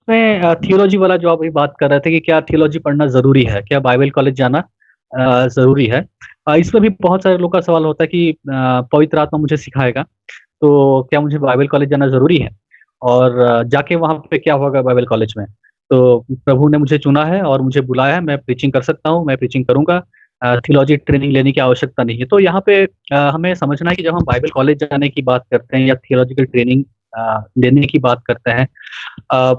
में थियोलॉजी वाला जो आप अभी बात कर रहे थे कि क्या थियोलॉजी पढ़ना जरूरी है, क्या बाइबल कॉलेज जाना जरूरी है। इसमें भी बहुत सारे लोग का सवाल होता है कि पवित्र आत्मा मुझे सिखाएगा तो क्या मुझे बाइबल कॉलेज जाना जरूरी है, और जाके वहां पे क्या होगा बाइबल कॉलेज में। तो प्रभु ने मुझे चुना है और मुझे बुलाया है, मैं प्रीचिंग कर सकता हूँ, मैं प्रीचिंग करूंगा। थियोलॉजी ट्रेनिंग लेने की आवश्यकता नहीं है। तो यहाँ पे हमें समझना है कि जब हम बाइबल कॉलेज जाने की बात करते हैं या थियोलॉजिकल ट्रेनिंग लेने की बात करते हैं, अ,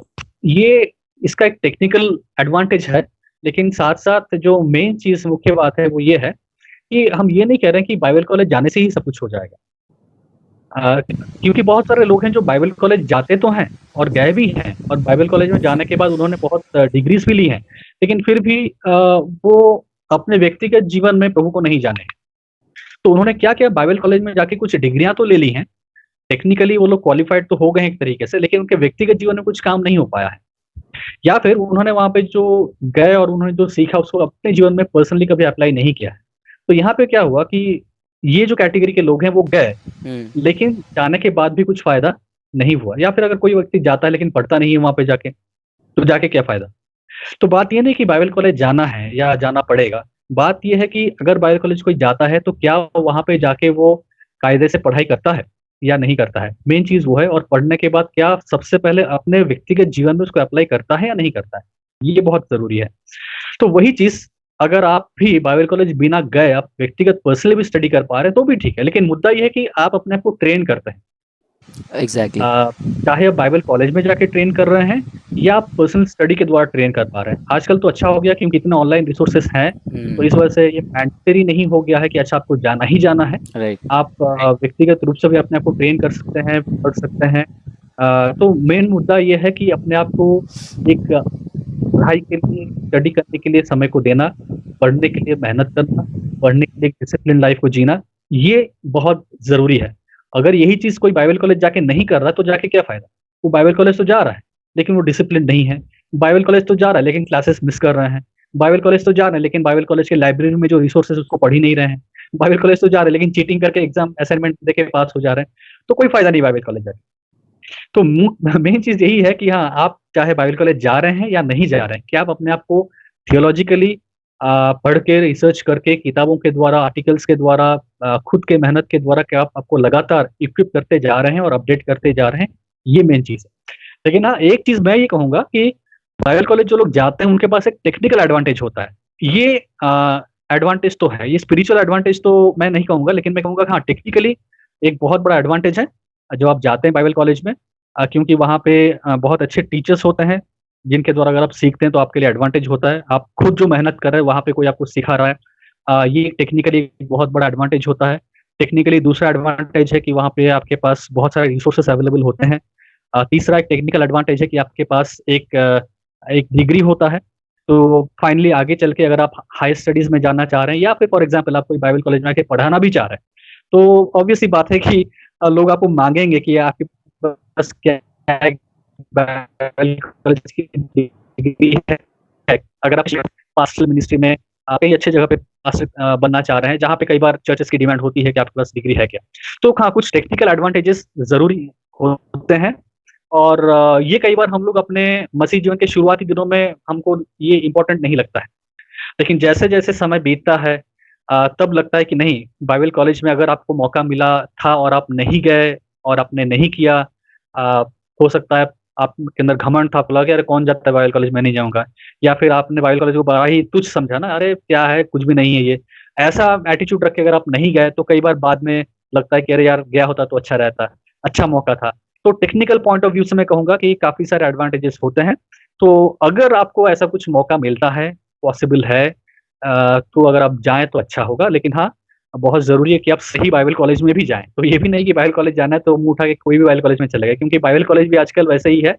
ये इसका एक टेक्निकल एडवांटेज है। लेकिन साथ साथ जो मेन चीज मुख्य बात है वो ये है कि हम ये नहीं कह रहे हैं कि बाइबल कॉलेज जाने से ही सब कुछ हो जाएगा। क्योंकि बहुत सारे लोग हैं जो बाइबल कॉलेज जाते तो हैं और गए भी हैं, और बाइबल कॉलेज में जाने के बाद उन्होंने बहुत डिग्रीज भी ली हैं, लेकिन फिर भी वो अपने व्यक्तिगत जीवन में प्रभु को नहीं जाने। तो उन्होंने क्या किया, बाइबल कॉलेज में जाके कुछ डिग्रियां तो ले ली हैं, टेक्निकली वो लोग क्वालिफाइड तो हो गए हैं एक तरीके से, लेकिन उनके व्यक्तिगत जीवन में कुछ काम नहीं हो पाया है। या फिर उन्होंने वहां पे जो गए और उन्होंने जो सीखा उसको अपने जीवन में पर्सनली कभी अप्लाई नहीं किया है। तो यहाँ पे क्या हुआ कि ये जो कैटेगरी के लोग हैं वो गए, हम्म। लेकिन जाने के बाद भी कुछ फायदा नहीं हुआ। या फिर अगर कोई व्यक्ति जाता है लेकिन पढ़ता नहीं है वहां पे जाके, तो जाके क्या फायदा। तो बात ये नहीं कि बाइबल कॉलेज जाना है या जाना पड़ेगा, बात ये है कि अगर बाइबल कॉलेज कोई जाता है तो क्या वहां पे जाके वो कायदे से पढ़ाई करता है या नहीं करता है, मेन चीज वो है। और पढ़ने के बाद क्या सबसे पहले अपने व्यक्तिगत जीवन में उसको अप्लाई करता है या नहीं करता है, ये बहुत जरूरी है। तो वही चीज, अगर आप भी बाइबल कॉलेज बिना गए आप व्यक्तिगत पर्सनली भी स्टडी कर पा रहे हैं तो भी ठीक है, लेकिन मुद्दा ये है कि आप अपने आप को ट्रेन करते हैं। एग्जैक्टली। आ, चाहे आप बाइबल कॉलेज में जाके ट्रेन कर रहे हैं या आप पर्सनल स्टडी के द्वारा ट्रेन कर पा रहे हैं। आजकल तो अच्छा हो गया क्योंकि इतने ऑनलाइन रिसोर्सेस हैं, तो इस वजह से ये मैंडेटरी नहीं हो गया है कि अच्छा आपको जाना ही जाना है। राइट। आप व्यक्तिगत रूप से भी अपने आप को ट्रेन कर सकते हैं, पढ़ सकते हैं। तो मेन मुद्दा ये है कि अपने आप को एक पढ़ाई के लिए, स्टडी करने के लिए समय को देना, पढ़ने के लिए मेहनत करना, पढ़ने के लिए डिसिप्लिन लाइफ को जीना, ये बहुत जरूरी है। अगर यही चीज कोई बाइबल कॉलेज जाके नहीं कर रहा तो जाके क्या फायदा। वो बाइबल कॉलेज तो जा रहा है लेकिन वो डिसिप्लिन नहीं है। बाइबल कॉलेज तो जा रहा है लेकिन क्लासेस मिस कर रहे हैं। बाइबल कॉलेज तो जा रहे हैं लेकिन बाइबल कॉलेज के लाइब्रेरी में जो रिसोर्सेज उसको पढ़ ही नहीं रहे हैं। बाइबल कॉलेज तो जा रहे हैं लेकिन चीटिंग करके एग्जाम असाइनमेंट देके पास हो जा रहे हैं। तो कोई फायदा नहीं बाइबल कॉलेज जाके। तो मेन चीज यही है कि हाँ, आप चाहे बाइबल कॉलेज जा रहे हैं या नहीं जा रहे हैं, क्या आप अपने आप को थियोलॉजिकली पढ़ के, रिसर्च करके, किताबों के द्वारा, आर्टिकल्स के द्वारा, खुद के मेहनत के द्वारा क्या आप आपको लगातार इक्विप करते जा रहे हैं और अपडेट करते जा रहे हैं, ये मेन चीज है। लेकिन हाँ, एक चीज मैं ये कहूंगा कि बाइबल कॉलेज जो लोग जाते हैं उनके पास एक टेक्निकल एडवांटेज होता है। ये एडवांटेज तो है, ये स्पिरिचुअल एडवांटेज तो मैं नहीं कहूंगा, लेकिन मैं कहूंगा कि हाँ, टेक्निकली एक बहुत बड़ा एडवांटेज है जो आप जाते हैं बाइबल कॉलेज में। क्योंकि वहाँ पे बहुत अच्छे टीचर्स होते हैं जिनके द्वारा अगर आप सीखते हैं तो आपके लिए एडवांटेज होता है। आप खुद जो मेहनत कर रहे हैं वहाँ पे कोई आपको सिखा रहा है, ये टेक्निकली एक बहुत बड़ा एडवांटेज होता है। टेक्निकली दूसरा एडवांटेज है कि वहाँ पे आपके पास बहुत सारे रिसोर्सेस अवेलेबल होते हैं। तीसरा एक टेक्निकल एडवांटेज है कि आपके पास एक डिग्री होता है। तो फाइनली आगे चल के अगर आप हाई स्टडीज में जाना चाह रहे हैं या फिर फॉर एग्जाम्पल आप कोई बाइबल कॉलेज में आके पढ़ाना भी चाह रहे हैं, तो ऑब्वियस सी बात है कि लोग आपको मांगेंगे कि आपके पास क्या है, बाइबल कॉलेज की डिग्री है। अगर आप पास्टल मिनिस्ट्री में कई अच्छे जगह पे पास्टर बनना चाह रहे हैं जहाँ पे कई बार चर्चेस की डिमांड होती है कि आपके पास डिग्री है क्या, तो हाँ, कुछ टेक्निकल एडवांटेजेस जरूरी होते हैं। और ये कई बार हम लोग अपने मसीह जीवन के शुरुआती दिनों में हमको ये इम्पोर्टेंट नहीं लगता है, लेकिन जैसे जैसे समय बीतता है तब लगता है कि नहीं, बाइबल कॉलेज में अगर आपको मौका मिला था और आप नहीं गए और आपने नहीं किया, आ, हो सकता है आपके अंदर घमंड था, आपको लगा कि अरे कौन जाता है बाइबल कॉलेज, में नहीं जाऊंगा। या फिर आपने बाइबल कॉलेज को बड़ा ही तुच्छ समझा ना, अरे क्या है, कुछ भी नहीं है ये, ऐसा एटीट्यूड रख के अगर आप नहीं गए तो कई बार बाद में लगता है कि अरे यार गया होता तो अच्छा रहता, अच्छा मौका था। तो टेक्निकल पॉइंट ऑफ व्यू से मैं कहूंगा कि काफी सारे एडवांटेजेस होते हैं। तो अगर आपको ऐसा कुछ मौका मिलता है, पॉसिबल है, तो अगर आप जाएं तो अच्छा होगा। लेकिन हाँ, बहुत जरूरी है कि आप सही बाइबल कॉलेज में भी जाएं। तो ये भी नहीं कि बाइबल कॉलेज जाना है तो मुंह उठा के कोई भी बाइबल कॉलेज में चले गए, क्योंकि बाइबल कॉलेज भी आजकल वैसे ही है।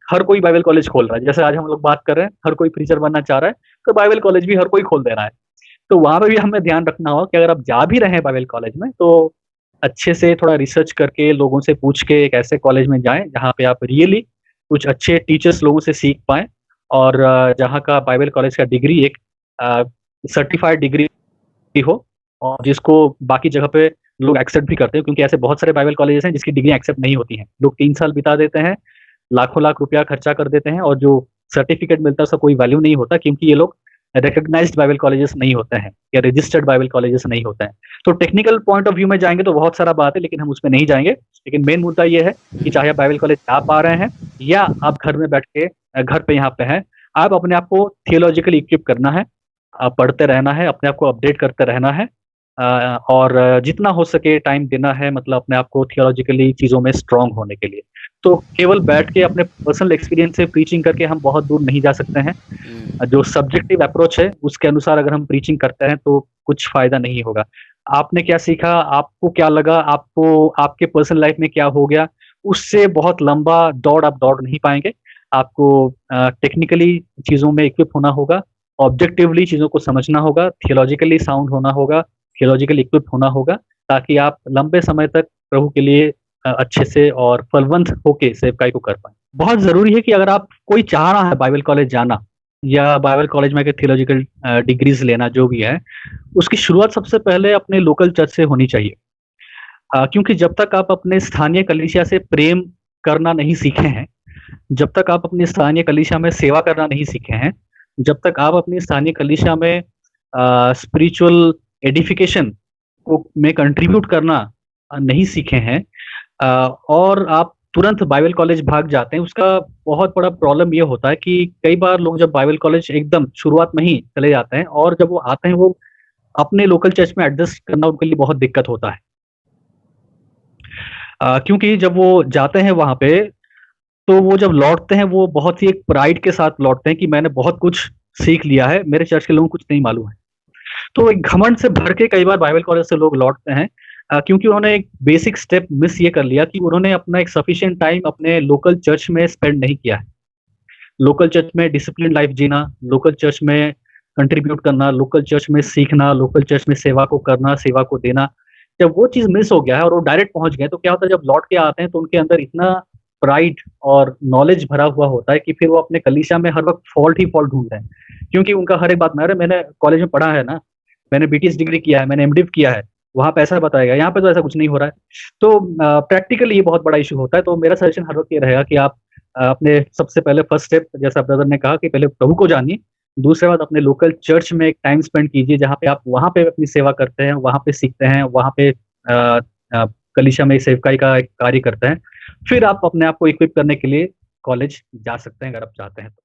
हर कोई बाइबल कॉलेज खोल रहा है, जैसे आज हम लोग बात कर रहे हैं, हर कोई प्रीचर बनना चाह रहा है, तो बाइबल कॉलेज भी हर कोई खोल दे रहा है। तो वहां पे भी हमें ध्यान रखना होगा कि अगर आप जा भी रहे हैं बाइबल कॉलेज में तो अच्छे से थोड़ा रिसर्च करके, लोगों से पूछ के एक ऐसे कॉलेज में जाएं जहाँ पे आप रियली कुछ अच्छे टीचर्स लोगों से सीख पाएं, और जहाँ का बाइबल कॉलेज का डिग्री एक सर्टिफाइड डिग्री हो, और जिसको बाकी जगह पे लोग एक्सेप्ट भी करते हैं। क्योंकि ऐसे बहुत सारे बाइबल कॉलेजेस हैं जिसकी डिग्री एक्सेप्ट नहीं होती हैं, लोग 3 साल बिता देते हैं लाखों लाख रुपया खर्चा कर देते हैं और जो सर्टिफिकेट मिलता है उसका कोई वैल्यू नहीं होता, क्योंकि ये लोग रिकॉग्नाइज्ड बाइबल कॉलेजेस नहीं होते हैं या रजिस्टर्ड बाइबल कॉलेजेस नहीं होते हैं। तो टेक्निकल पॉइंट ऑफ व्यू में जाएंगे तो बहुत सारा बात है, लेकिन हम उसमें नहीं जाएंगे। लेकिन मेन मुद्दा ये है कि चाहे आप बाइबल कॉलेज जा पा रहे हैं या आप घर में बैठ के घर पे यहाँ पे हैं, आप अपने आप को थियोलॉजिकली इक्विप करना है, पढ़ते रहना है, अपने आप को अपडेट करते रहना है, और जितना हो सके टाइम देना है, मतलब अपने आप को थियोलॉजिकली चीज़ों में स्ट्रांग होने के लिए। तो केवल बैठ के अपने पर्सनल एक्सपीरियंस से प्रीचिंग करके हम बहुत दूर नहीं जा सकते हैं। जो सब्जेक्टिव अप्रोच है उसके अनुसार अगर हम प्रीचिंग करते हैं तो कुछ फायदा नहीं होगा। आपने क्या सीखा, आपको क्या लगा, आपको आपके पर्सनल लाइफ में क्या हो गया, उससे बहुत लंबा दौड़ आप दौड़ नहीं पाएंगे। आपको टेक्निकली चीज़ों में इक्विप होना होगा, ऑब्जेक्टिवली चीज़ों को समझना होगा, थियोलॉजिकली साउंड होना होगा, थियोलॉजिकली इक्विप होना होगा, ताकि आप लंबे समय तक प्रभु के लिए अच्छे से और फलवंत होके सेवकाई को कर पाएँ। बहुत ज़रूरी है कि अगर आप कोई चाह रहा है बाइबल कॉलेज जाना या बाइबल कॉलेज में थियोलॉजिकल डिग्रीज़ लेना जो भी है, उसकी शुरुआत सबसे पहले अपने लोकल चर्च से होनी चाहिए। क्योंकि जब तक आप अपने स्थानीय कलीसिया से प्रेम करना नहीं सीखे हैं, जब तक आप अपनी स्थानीय कलीसिया में सेवा करना नहीं सीखे हैं, जब तक आप अपनी स्थानीय कलीसिया में स्पिरिचुअल एडिफिकेशन को में कंट्रीब्यूट करना नहीं सीखे हैं, और आप तुरंत बाइबल कॉलेज भाग जाते हैं, उसका बहुत बड़ा प्रॉब्लम ये होता है कि कई बार लोग जब बाइबल कॉलेज एकदम शुरुआत में ही चले जाते हैं और जब वो आते हैं, वो अपने लोकल चर्च में एडजस्ट करना उनके लिए बहुत दिक्कत होता है। क्योंकि जब वो जाते हैं वहाँ पे, तो वो जब लौटते हैं, वो बहुत ही एक प्राइड के साथ लौटते हैं कि मैंने बहुत कुछ सीख लिया है, मेरे चर्च के लोगों को कुछ नहीं मालूम है। तो एक घमंड से भर के कई बार बाइबल कॉलेज से लोग लौटते हैं, क्योंकि उन्होंने एक बेसिक स्टेप मिस ये कर लिया कि उन्होंने अपना एक सफिशिएंट टाइम अपने लोकल चर्च में स्पेंड नहीं किया है। लोकल चर्च में डिसिप्लिन लाइफ जीना, लोकल चर्च में कंट्रीब्यूट करना, लोकल चर्च में सीखना, लोकल चर्च में सेवा को करना, सेवा को देना। जब वो चीज़ मिस हो गया है और वो डायरेक्ट पहुँच गए, तो क्या होता है, जब लौट के आते हैं तो उनके अंदर इतना प्राइड और नॉलेज भरा हुआ होता है कि फिर वो अपने कलीसिया में हर वक़्त फ़ॉल्ट ही फ़ॉल्ट ढूँढते हैं। क्योंकि उनका हर एक बात में, अरे मैंने कॉलेज में पढ़ा है ना, मैंने बीटीएस डिग्री किया है, मैंने एमडिव किया है, वहाँ पे ऐसा बताएगा, यहाँ पे तो ऐसा कुछ नहीं हो रहा है। तो प्रैक्टिकली ये बहुत बड़ा इश्यू होता है। तो मेरा सजेशन हर वक़्त ये रहेगा कि आप अपने सबसे पहले फर्स्ट स्टेप, जैसा ब्रदर ने कहा, कि पहले प्रभु को जानिए, दूसरे बात अपने लोकल चर्च में एक टाइम स्पेंड कीजिए, जहाँ पे आप वहाँ पे अपनी सेवा करते हैं, वहाँ पे सीखते हैं, वहाँ पे कलीसिया में सेवकाई का एक कार्य करते हैं। फिर आप अपने आप को इक्विप करने के लिए कॉलेज जा सकते हैं, अगर आप चाहते हैं तो।